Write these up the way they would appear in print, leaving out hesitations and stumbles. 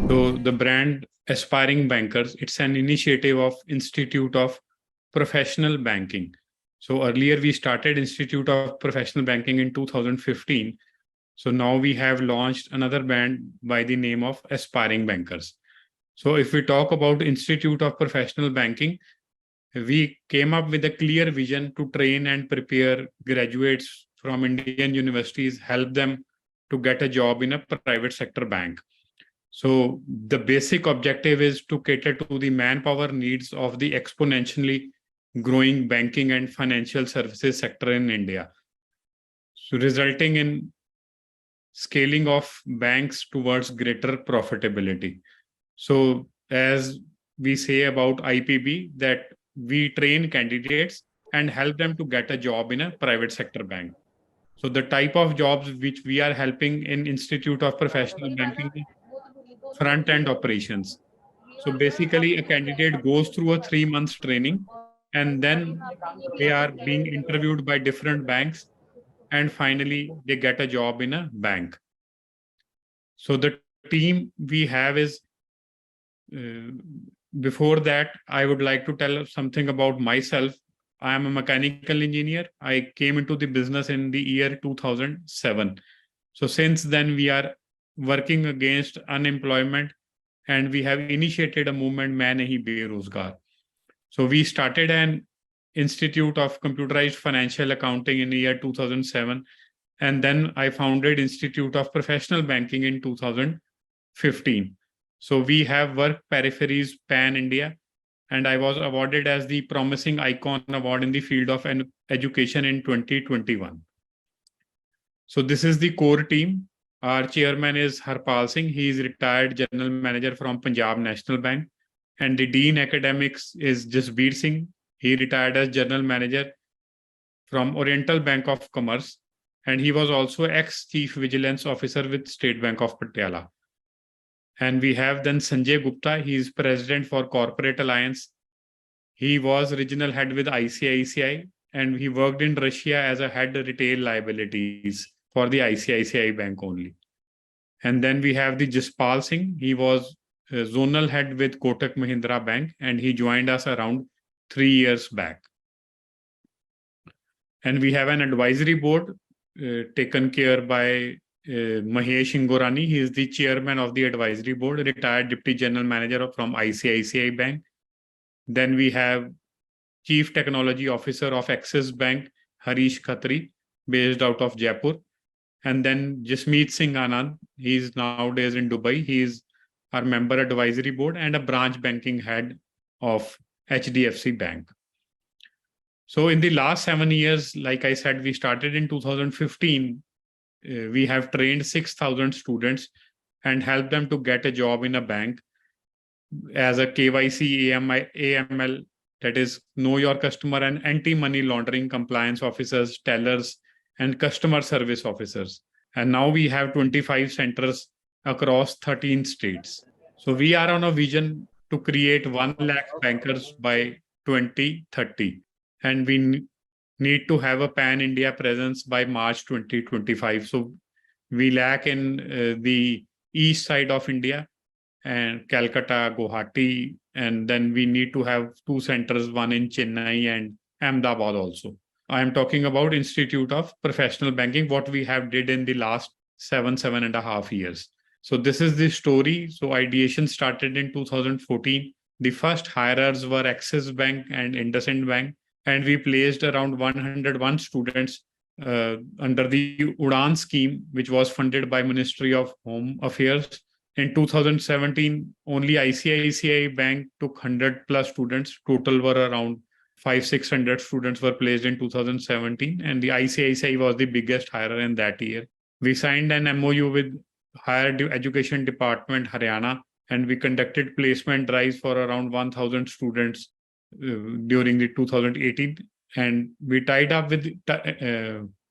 So the brand Aspiring Bankers, it's an initiative of Institute of Professional Banking. So earlier we started Institute of Professional Banking in 2015. So now we have launched another brand by the name of Aspiring Bankers. So if we talk about Institute of Professional Banking, we came up with a clear vision to train and prepare graduates from Indian universities, help them to get a job in a private sector bank. So the basic objective is to cater to the manpower needs of the exponentially growing banking and financial services sector in India. So resulting in scaling of banks towards greater profitability. So as we say about IPB, that we train candidates and help them to get a job in a private sector bank. So the type of jobs which we are helping in Institute of Professional Banking, front end operations. So basically, a candidate goes through a 3 months training, and then they are being interviewed by different banks, and finally they get a job in a bank. So the team we have is, before that, I would like to tell something about myself. I am a mechanical engineer. I came into the business in the year 2007. So since then, we are working against unemployment, and we have initiated a movement, Main Nahi Berozgar. So we started an Institute of Computerized Financial Accounting in the year 2007. And then I founded Institute of Professional Banking in 2015. So we have work peripheries pan India, and I was awarded as the Promising Icon Award in the field of education in 2021. So this is the core team. Our chairman is Harpal Singh. He is retired general manager from Punjab National Bank. And the dean academics is Jasbir Singh. He retired as general manager from Oriental Bank of Commerce. And he was also ex-chief vigilance officer with State Bank of Patiala. And we have then Sanjay Gupta. He is president for Corporate Alliance. He was regional head with ICICI, and he worked in Russia as a head retail liabilities for the ICICI Bank only. And then we have the Jaspal Singh. He was zonal head with Kotak Mahindra Bank, and he joined us around 3 years back. And we have an advisory board taken care by Mahesh Ingorani. He is the chairman of the advisory board, retired deputy general manager from ICICI Bank. Then we have Chief Technology Officer of Axis Bank, Harish Khatri, based out of Jaipur. And then Jasmeet Singh Anand, he is nowadays in Dubai. He is our member advisory board and a branch banking head of HDFC Bank. So in the last 7 years, like I said, we started in 2015. We have trained 6,000 students and helped them to get a job in a bank as a KYC, AML, that is know your customer, and anti-money laundering compliance officers, tellers, and customer service officers. And now we have 25 centers across 13 states. So we are on a vision to create 1 lakh bankers by 2030. And we need to have a pan-India presence by March 2025. So we lack in the east side of India and Calcutta, Guwahati, and then we need to have 2 centers, one in Chennai and Ahmedabad also. I am talking about Institute of Professional Banking, what we have did in the last 7.5 years. So this is the story. So ideation started in 2014. The first hirers were Axis Bank and IndusInd Bank, and we placed around 101 students under the UDAN scheme, which was funded by Ministry of Home Affairs. In 2017, only ICICI Bank took 100 plus students. Total were around 500-600 students were placed in 2017, and the ICICI was the biggest hirer in that year. We signed an MOU with Higher Education Department, Haryana, and we conducted placement drives for around 1,000 students during the 2018. And we tied up with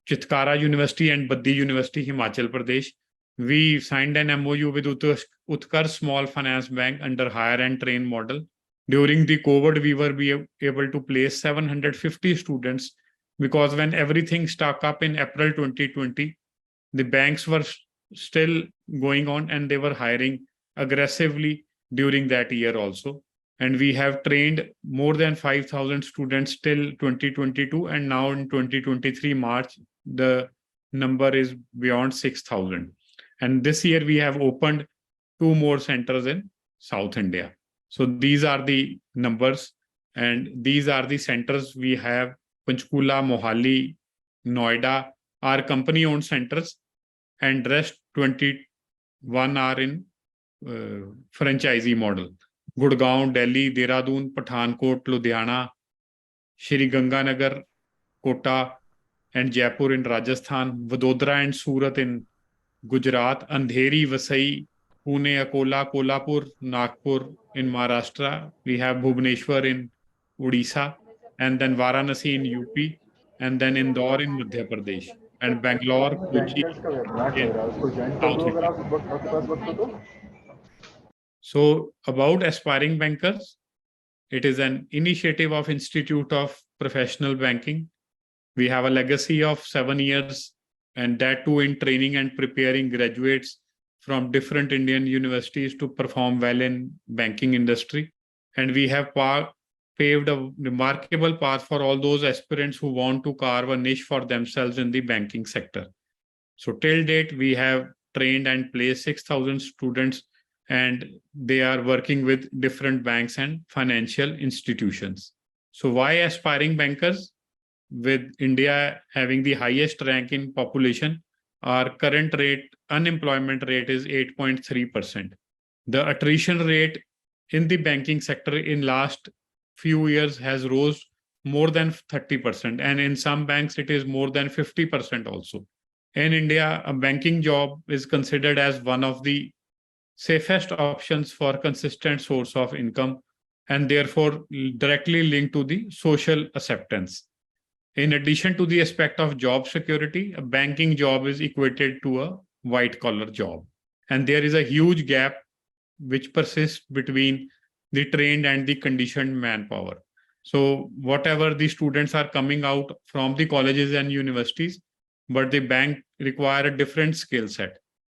Chitkara University and Baddi University, Himachal Pradesh. We signed an MOU with Utkar Small Finance Bank under hire and train model. During the COVID, we were able to place 750 students, because when everything stuck up in April 2020, the banks were still going on and they were hiring aggressively during that year also. And we have trained more than 5,000 students till 2022. And now in 2023 March, the number is beyond 6,000. And this year we have opened 2 more centers in South India. So these are the numbers, and these are the centers we have. Panchkula, Mohali, Noida are company-owned centers, and rest 21 are in franchisee model. Gurgaon, Delhi, Dehradun, Pathankot, Ludhiana, Shri Ganganagar, Kota, and Jaipur in Rajasthan, Vadodara and Surat in Gujarat, Andheri, Vasai, Pune, Akola, Kolhapur, Nagpur in Maharashtra. We have Bhubaneswar in Odisha, and then Varanasi in UP, and then Indore in Madhya Pradesh, and Bangalore, Kochi in South India. So about aspiring bankers, it is an initiative of Institute of Professional Banking. We have a legacy of 7 years, and that too in training and preparing graduates from different Indian universities to perform well in banking industry. And we have paved a remarkable path for all those aspirants who want to carve a niche for themselves in the banking sector. So till date, we have trained and placed 6,000 students, and they are working with different banks and financial institutions. So why aspiring bankers? With India having the highest rank in population, our current unemployment rate is 8.3%. The attrition rate in the banking sector in last few years has rose more than 30%, and in some banks it is more than 50% also. In India, a banking job is considered as one of the safest options for consistent source of income, and therefore directly linked to the social acceptance. In addition to the aspect of job security, a banking job is equated to a white collar job. And there is a huge gap which persists between the trained and the conditioned manpower. So whatever the students are coming out from the colleges and universities, but the bank require a different skill set.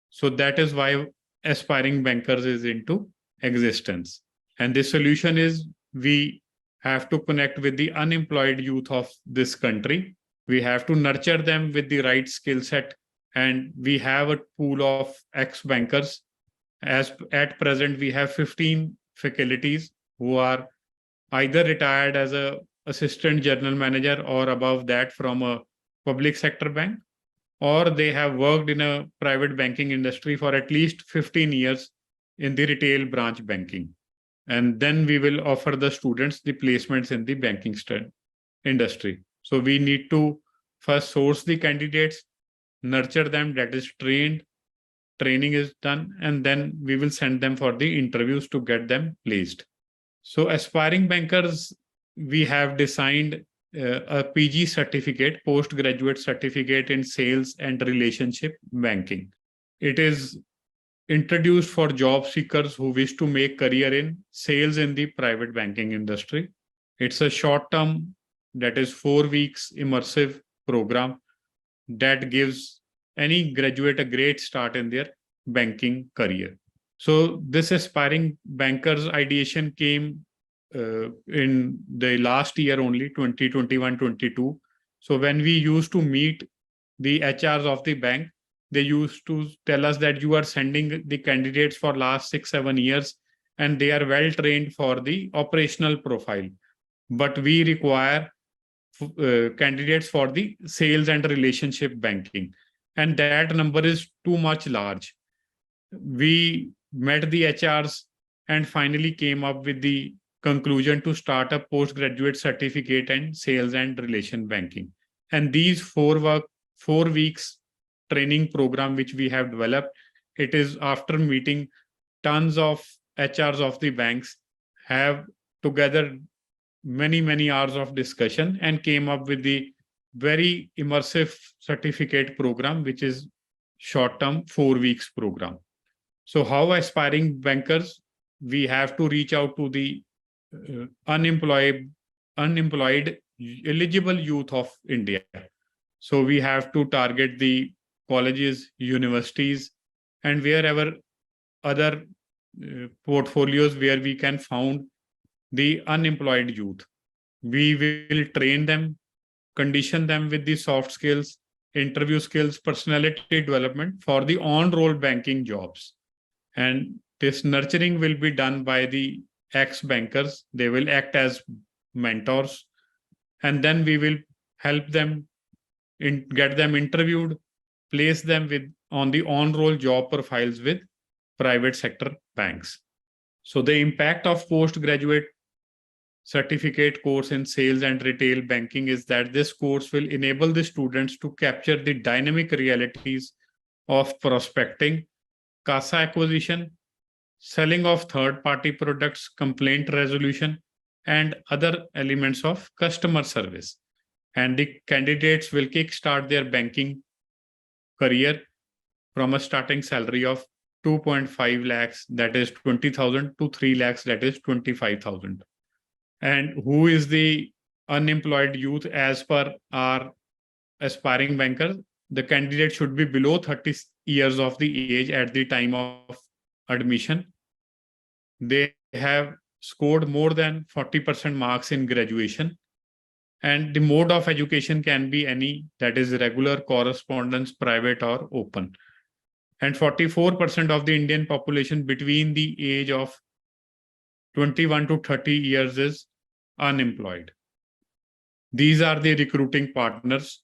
So that is why aspiring bankers is into existence. And the solution is we have to connect with the unemployed youth of this country. We have to nurture them with the right skill set. And we have a pool of ex-bankers. As at present, we have 15 faculties who are either retired as a assistant general manager or above that from a public sector bank, or they have worked in a private banking industry for at least 15 years in the retail branch banking. And then we will offer the students the placements in the banking industry. So we need to first source the candidates, nurture them, that is trained, training is done, and then we will send them for the interviews to get them placed. So aspiring bankers, we have designed a PG certificate, postgraduate certificate in sales and relationship banking. It is introduced for job seekers who wish to make career in sales in the private banking industry. It's a short-term, that is 4 weeks immersive program that gives any graduate a great start in their banking career. So this aspiring bankers ideation came in the last year only, 2021-22. So when we used to meet the HRs of the bank, they used to tell us that you are sending the candidates for last 6-7 years and they are well trained for the operational profile. But we require candidates for the sales and relationship banking. And that number is too much large. We met the HRs and finally came up with the conclusion to start a postgraduate certificate in sales and relation banking. And these 4 weeks training program which we have developed, it is after meeting tons of HRs of the banks, have together many hours of discussion and came up with the very immersive certificate program, which is short-term 4 weeks program. So how aspiring bankers, we have to reach out to the unemployed eligible youth of India. So we have to target the colleges, universities, and wherever other portfolios where we can found the unemployed youth. We will train them, condition them with the soft skills, interview skills, personality development for the on-roll banking jobs. And this nurturing will be done by the ex-bankers. They will act as mentors. And then we will help them, get them interviewed, place them on the on-roll job profiles with private sector banks. So the impact of postgraduate certificate course in sales and retail banking is that this course will enable the students to capture the dynamic realities of prospecting, CASA acquisition, selling of third-party products, complaint resolution, and other elements of customer service. And the candidates will kickstart their banking career from a starting salary of 2.5 lakhs, that is 20,000, to 3 lakhs, that is 25,000. And who is the unemployed youth as per our aspiring banker? The candidate should be below 30 years of the age at the time of admission. They have scored more than 40% marks in graduation. And the mode of education can be any, that is regular, correspondence, private, or open. And 44% of the Indian population between the age of 21 to 30 years is unemployed. These are the recruiting partners: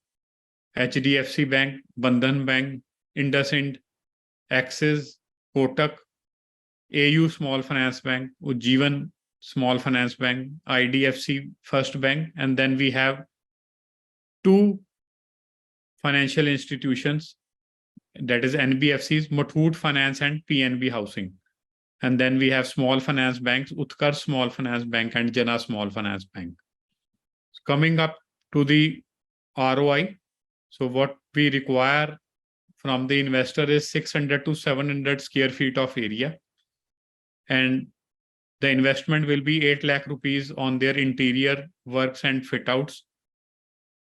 HDFC Bank, Bandhan Bank, IndusInd, Axis, Kotak, AU Small Finance Bank, Ujjivan Small Finance Bank, IDFC First Bank, and then we have two financial institutions, that is NBFCs, Muthoot Finance and PNB Housing. And then we have small finance banks, Utkarsh Small Finance Bank and Jana Small Finance Bank. Coming up to the ROI, so what we require from the investor is 600 to 700 square feet of area. And the investment will be 8 lakh rupees on their interior works and fit outs.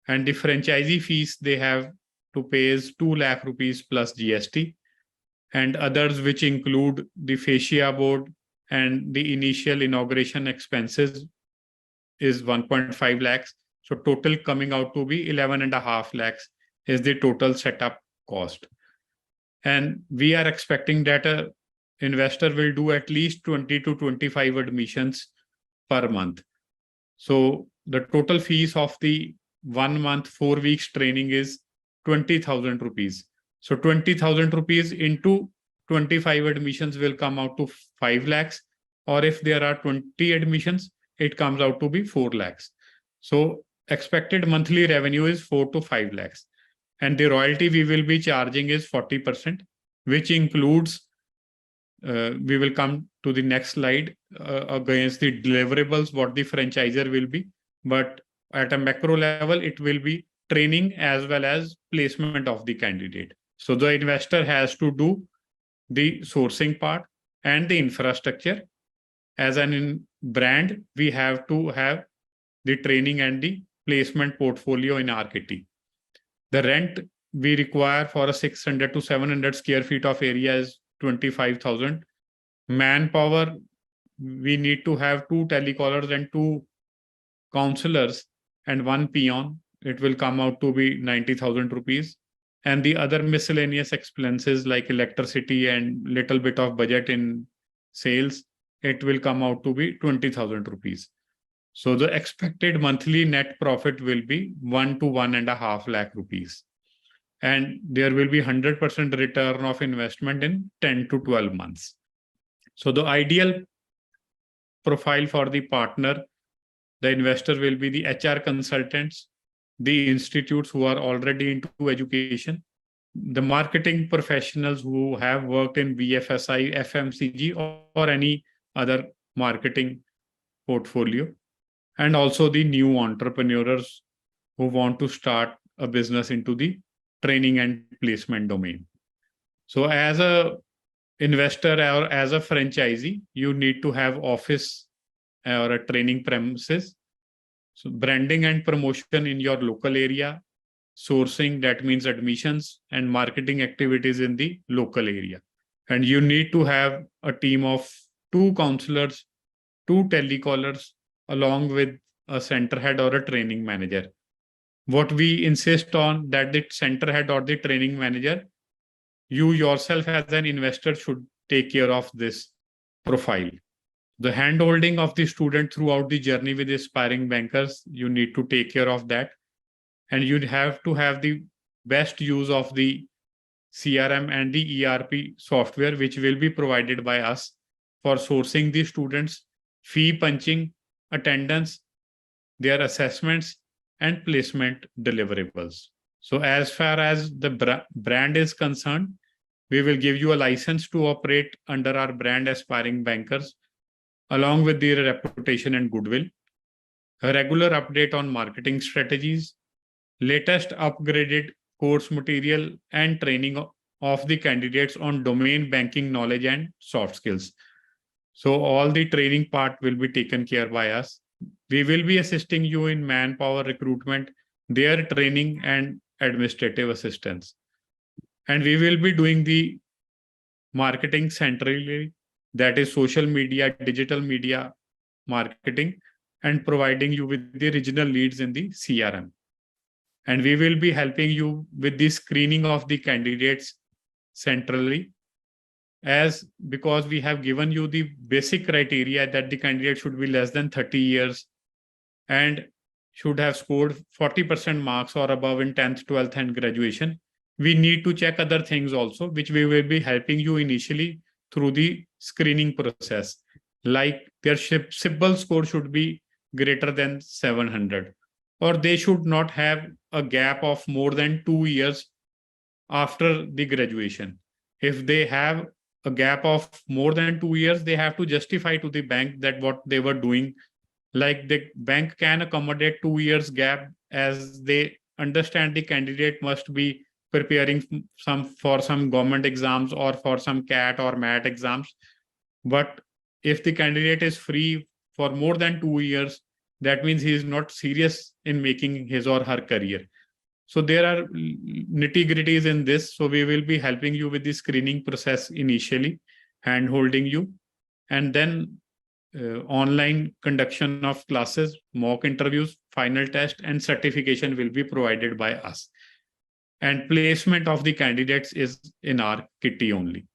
And the franchisee fees they have to pay is 2 lakh rupees plus GST. And others, which include the fascia board and the initial inauguration expenses, is 1.5 lakhs. So total coming out to be 11.5 lakhs is the total setup cost. And we are expecting that a investor will do at least 20 to 25 admissions per month. So the total fees of the 1 month, 4 weeks training is 20,000 rupees. So 20,000 rupees into 25 admissions will come out to 5 lakhs. Or if there are 20 admissions, it comes out to be 4 lakhs. So expected monthly revenue is 4 to 5 lakhs. And the royalty we will be charging is 40%, which includes, we will come to the next slide, against the deliverables, what the franchisor will be. But at a macro level, it will be training as well as placement of the candidate. So the investor has to do the sourcing part and the infrastructure. As an brand, we have to have the training and the placement portfolio in our kitty. The rent we require for a 600 to 700 square feet of area is 25,000. Manpower, we need to have 2 telecallers and 2 counselors and 1 peon. It will come out to be 90,000 rupees. And the other miscellaneous expenses like electricity and little bit of budget in sales, it will come out to be 20,000 rupees. So the expected monthly net profit will be 1 to 1.5 lakh rupees. And there will be 100% return of investment in 10 to 12 months. So the ideal profile for the partner, the investor, will be the HR consultants, the institutes who are already into education, the marketing professionals who have worked in BFSI, FMCG, or any other marketing portfolio, and also the new entrepreneurs who want to start a business into the training and placement domain. So as a investor or as a franchisee, you need to have office or a training premises. So branding and promotion in your local area, sourcing, that means admissions, and marketing activities in the local area. And you need to have a team of 2 counselors, 2 telecallers, along with a center head or a training manager. What we insist on that the center head or the training manager, you yourself as an investor should take care of this profile. The handholding of the student throughout the journey with aspiring bankers, you need to take care of that. And you have to have the best use of the CRM and the ERP software, which will be provided by us for sourcing the students, fee punching, attendance, their assessments, and placement deliverables. So as far as the brand is concerned, we will give you a license to operate under our brand aspiring bankers, along with their reputation and goodwill, a regular update on marketing strategies, latest upgraded course material, and training of the candidates on domain banking knowledge and soft skills. So all the training part will be taken care by us. We will be assisting you in manpower recruitment, their training and administrative assistance. And we will be doing the marketing centrally, that is social media, digital media marketing, and providing you with the original leads in the CRM. And we will be helping you with the screening of the candidates centrally, as because we have given you the basic criteria that the candidate should be less than 30 years and should have scored 40% marks or above in 10th, 12th, and graduation. We need to check other things also, which we will be helping you initially through the screening process. Like their CIBIL score should be greater than 700, or they should not have a gap of more than 2 years after the graduation. If they have a gap of more than 2 years, they have to justify to the bank that what they were doing. Like the bank can accommodate 2 years gap, as they understand the candidate must be preparing for some government exams or for some CAT or MAT exams. But if the candidate is free for more than 2 years, that means he is not serious in making his or her career. So there are nitty-gritties in this. So we will be helping you with the screening process initially, hand holding you, and then online conduction of classes, mock interviews, final test, and certification will be provided by us. And placement of the candidates is in our kitty only.